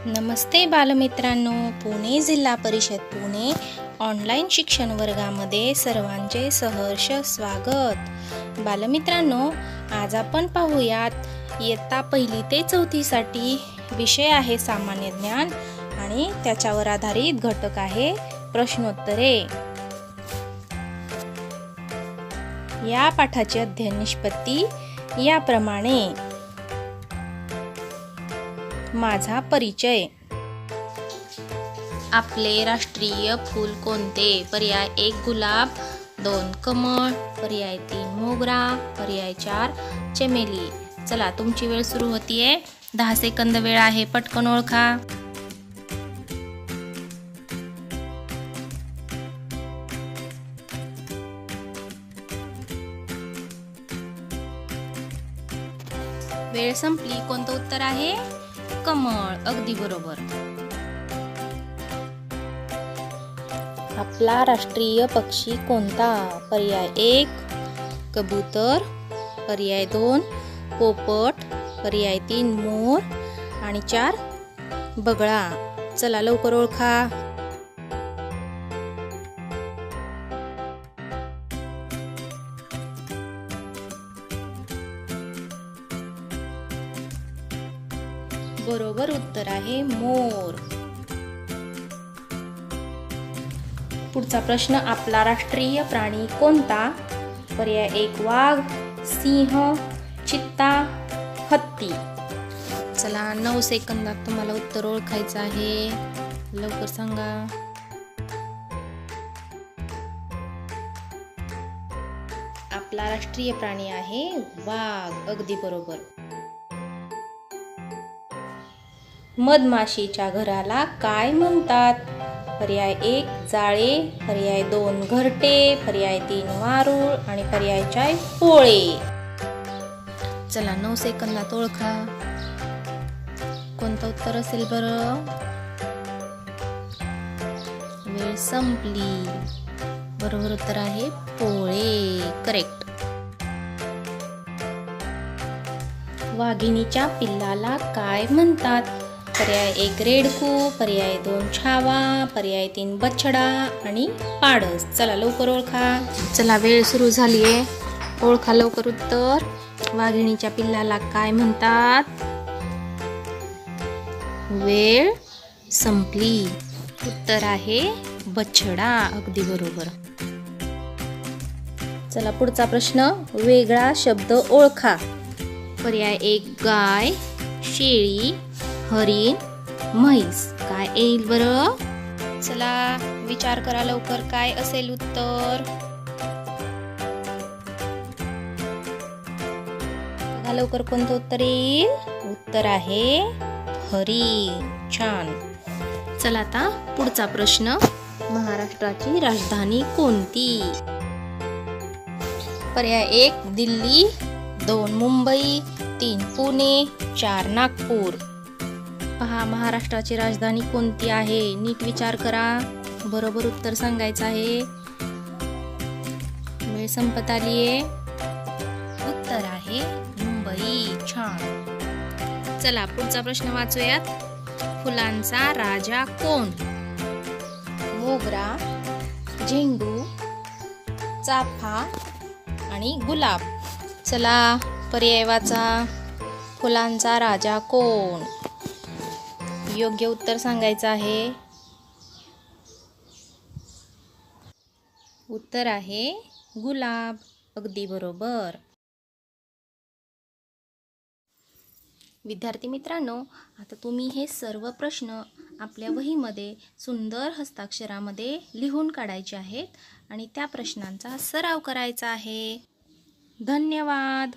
नमस्ते बालमित्रांनो, पुणे जिल्हा परिषद पुणे ऑनलाईन शिक्षण वर्गामध्ये सर्वांचे सहर्ष स्वागत। बालमित्रांनो, आज आपण पाहूयात इयत्ता 1 ते 4 साठी विषय आहे सामान्य ज्ञान आणि त्याच्यावर आधारित घटक आहे प्रश्नोत्तरे। या पाठाची अध्ययन निष्पत्ती याप्रमाणे। माझा परिचय। आपले राष्ट्रीय फूल कोणते? पर्याय 1 गुलाब, 2 कमळ, पर्याय 3 मोगरा, पर्याय 4 चमेली। चला, तुमची वेळ सुरू होतीये। 10 सेकंद वेळ आहे, पटकन ओळखा। वेळ संपली। कोणतं उत्तर आहे? कमळ, अगदी बरोबर। आपला राष्ट्रीय पक्षी कोणता? पर्याय 1 कबूतर, पर्याय 2 पोपट, पर्याय 3 मोर आणि 4 बगळा। चला, लवकर ओळखा। बरोबर उत्तर आहे मोर। पुढचा प्रश्न, आपला राष्ट्रीय प्राणी कोणता? पर्याय 1 वाघ, सिंह, चित्ता, हत्ती। चला, 9 सेकंदात तुम्हाला उत्तर ओळखायचं आहे, लवकर सांगा। आपला राष्ट्रीय प्राणी आहे वाघ, अगदी बरोबर। मधमाशीच्या घराला काय म्हणतात? पर्याय 1 जाळे, पर्याय 2 घरटे, पर्याय 3 वारूळ आणि पर्याय 4 पोळे। चला, 9 सेकंदात ओळखा, कोणतं उत्तर असेल बरं? वेळ संपली। बरोबर उत्तर आहे पोळे, करेक्ट। वाघिणीच्या पिल्लाला काय म्हणतात? पर्याय 1 रेडकू, पर्याय 2 छावा, पर्याय 3 बछडा आणि पाडस। चला, लवकर ओळखा। चला, वेळ सुरू झालीये, ओळखा लवकर उत्तर। वाघिणीच्या पिल्लाला काय म्हणतात? वेळ संपली। उत्तर आहे बछडा, अगदी बरोबर। चला, पुढचा प्रश्न, वेगळा शब्द ओळखा। पर्याय 1 गाय, शेळी, हरिण, म्हैस। काय येईल बरं? चला, विचार करा लवकर, काय असेल उत्तर? बघा लवकर, कोणतं उत्तर येईल? उत्तर आहे हरिण, छान। चला, आता पुढचा प्रश्न, महाराष्ट्राची राजधानी कोणती? पर्याय 1 दिल्ली, 2 मुंबई, 3 पुणे, 4 नागपूर। पहा, महाराष्ट्राची राजधानी कोणती आहे? नीट विचार करा, बरोबर उत्तर सांगायचं आहे। वेळ संपत आलीये। उत्तर आहे मुंबई, छान। चला, पुढचा प्रश्न वाचूयात। फुलांचा राजा कोण? मोगरा, झेंडू, चाफा आणि गुलाब। चला, पर्याय वाचा। फुलांचा राजा कोण? योग्य उत्तर सांगायचं आहे। उत्तर आहे गुलाब, अगदी बरोबर। विद्यार्थी मित्रांनो, आता तुम्ही हे सर्व प्रश्न आपल्या वहीमध्ये सुंदर हस्ताक्षरामध्ये लिहून काढायचे आहेत आणि त्या प्रश्नांचा सराव करायचा आहे। धन्यवाद।